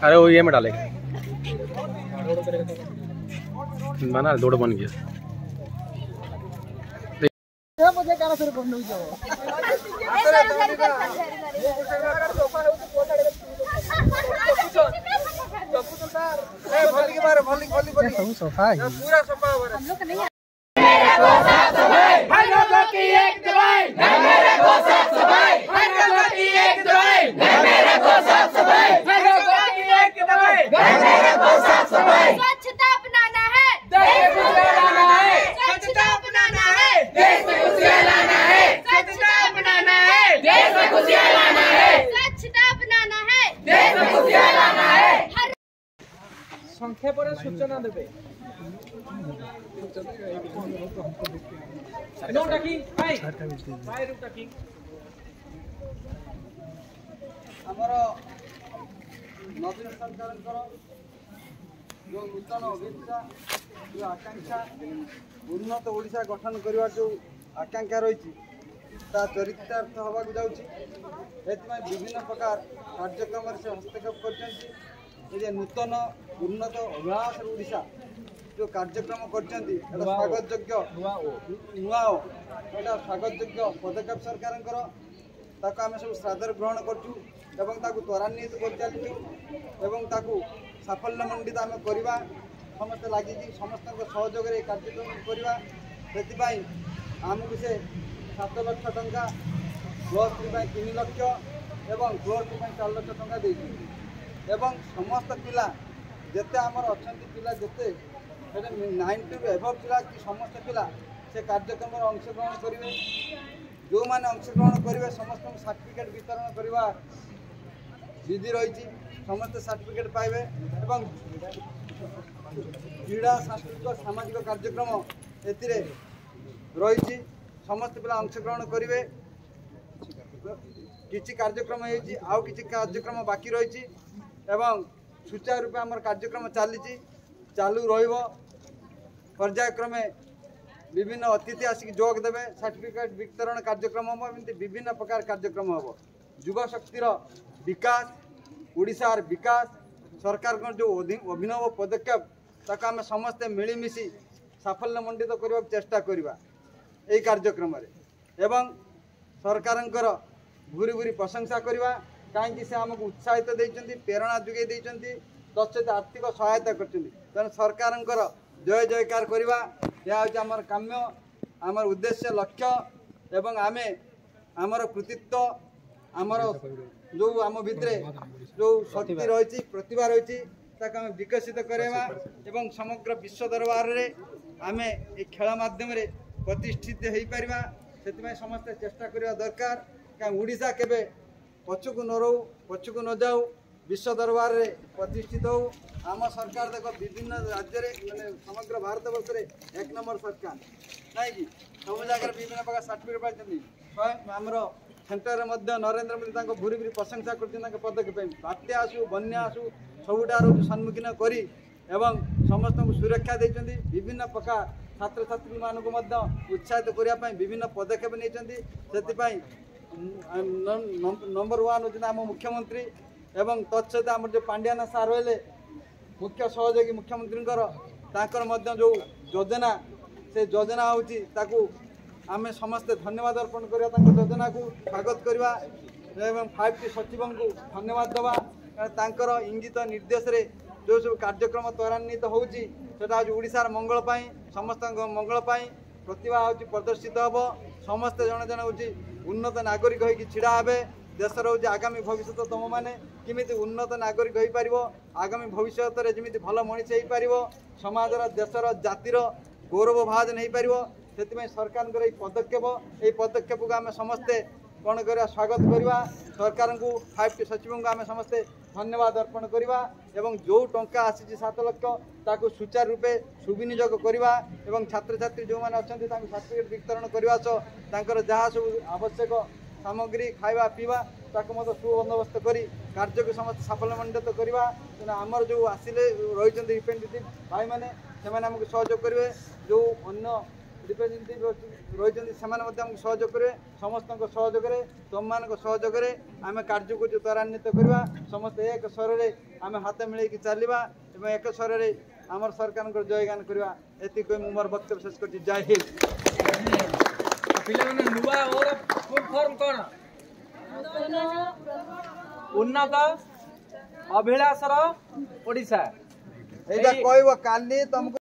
अरे वो ये में डालेगा बना दौड़ बन गया मुझे क्या फिर बंद हो जाओ सोफा पूरा सोफा हम लोग नहीं की एक दवाई मेरे को साफ सफाई की एक दवाई मेरे को साफ सफाई की एक दवाई मेरे को साफ सफाई स्वच्छता अपनाना है देश में खुशियां लाना है स्वच्छता अपनाना है देश में खुशियां लाना है स्वच्छता अपनाना है देश में खुशियां लाना है स्वच्छता अपनाना है देश में खुशियां लाना है संख्या पर सूचना देबे नो टकिंग भाई रुक टकिंग हमरो नवीन सरकार जो नूतन अभिप्सा जो आकांक्षा उन्नत ओडिशा गठन करने जो आकांक्षा रही चरितार्थ हवा जाऊँगी विभिन्न प्रकार कार्यक्रम से हस्तक्षेप कर नूतन उन्नत अभिलाष ओडिशा जो कार्यक्रम कर स्वागत योग्य नुआ स्वागत योग्य पदक्षेप सरकार आम सब श्राद्ध ग्रहण करूँ त्वरान्वित कर चलू साफल्य मंडित आम करवा समस्त लगी समस्त सहयोग कार्यक्रम करवा से आमको से 7 लाख टंका +3 3 लाख एवं +2 4 लाख टंका दे समस्त पिला जिते आमर अच्छा पिला जिते 90 एभव पिला कि समस्त पिला से कार्यक्रम अंशग्रहण करेंगे जो मैंने अंशग्रहण करेंगे समस्त सर्टिफिकेट वितरण करवा विधि रही समस्त सर्टिफिकेट पाइबे एवं क्रीड़ा सांस्कृतिक सामाजिक कार्यक्रम एतिरे रही समस्त पिला अंशग्रहण करेंगे किसी कार्यक्रम आउ किसी कार्यक्रम बाकी रही एवं सुचारू रूपे आम कार्यक्रम चली चालू रहिबो पर्यायक्रमे विभिन्न अतिथि आसिक जोग देवे सर्टिफिकेट वितरण कार्यक्रम हम एमती विभिन्न प्रकार कार्यक्रम हम युवा शक्तिर विकास ओडिशार विकास सरकार जो अभिनव पदक्षेप ताको आम समस्ते मिलमिशि साफल्य मंडित करने चेष्टा करवा यही कार्यक्रम एवं सरकार भूरी भूरी प्रशंसा करवा कहीं से आमको उत्साहित देते प्रेरणा जुगे देते तत्सहित आर्थिक सहायता कर सरकार जय जयकार करवा यह हूँ आमर काम्य आमर उद्देश्य लक्ष्य एवं आमे आमर कृतित्व आमर जो आम भितर जो शक्ति रही प्रतिभा रही आम विकसित करवा एवं समग्र विश्व दरबार में आम ये खेल माध्यम प्रतिष्ठित हो पार से समस्ते चेष्टा करवा दरकार कहीं ओडिशा केबे पछकू न रो पछकू न जाऊ विश्व दरबार में प्रतिष्ठित हो आम सरकार देख विभिन्न राज्य मैंने समग्र भारत वर्ष में 1 नंबर सरकार ना कि सब जगह विभिन्न प्रकार सर्टिफिकेट पाई स्वयं आमर सेन्टर में नरेंद्र मोदी भूरी भूरी प्रशंसा कर पदक्षेप बात्या आसू बन्या आसू सबुठार सम्मुखीन करी एवं समस्त सुरक्षा देते विभिन्न प्रकार छात्र छात्री मानक उत्साहित करने विभिन्न पदक्षेप नहीं नंबर 1 हूँ आम मुख्यमंत्री एवं तत्सहित आम जो पांड्याना सार रहे मुख्य सहयोगी मुख्यमंत्री जो योजना से योजना होती आम समस्ते धन्यवाद अर्पण करवा योजना को स्वागत करवा एवं 5T सचिव को धन्यवाद दवा इंगित निर्देश रे जो सब कार्यक्रम त्वरान्वित होची ओडिशार मंगल समस्त मंगल प्रतिभा होची प्रदर्शित हम समस्ते जड़े जड़े हूँ उन्नत नागरिक होगी छिड़ा हे देशर हूँ आगामी भविष्य तुम मैंने किमित उन्नत नागरिक हो पार आगामी भविष्य में जमी भल मनीष हो पार समाजर देशर जातिर गौरव भाज नहीं पार से सरकार पदक्षेप ये पदक्षेप को आम समस्ते कौन करवा स्वागत करवा सरकार को 5T सचिव को आम समस्ते धन्यवाद अर्पण करवा एवं जो टंका आसी 7 लाख ताकू सुचारू रूपे सुविनियोग करवा एवं छात्र छात्री जो मैंने अच्छा सर्टिफिकेट वितरण करने सह जहाँ सब आवश्यक सामग्री खावा पीवा सुबंदोबस्त कर कार्य को समस्त साफल्यमंडित करवा आमर जो आसिले रही रिप्रेजेंटेटिव भाई मैंने से आमको सहयोग करेंगे जो अन्य रिप्रेजेंटेटिव रही सहयोग करेंगे समस्त सहयोग तुम मान सहयोग आम कार्य को त्वरान्वित करवा समस्त एक स्वर आम हाथ मिलैक चलवा एक स्वर आमर सरकार जयगान करवा ये मोर वक्तव्य शेष कर जय हिंद। उन्नत अभिलाषर ओडिशा कहब काली तुमको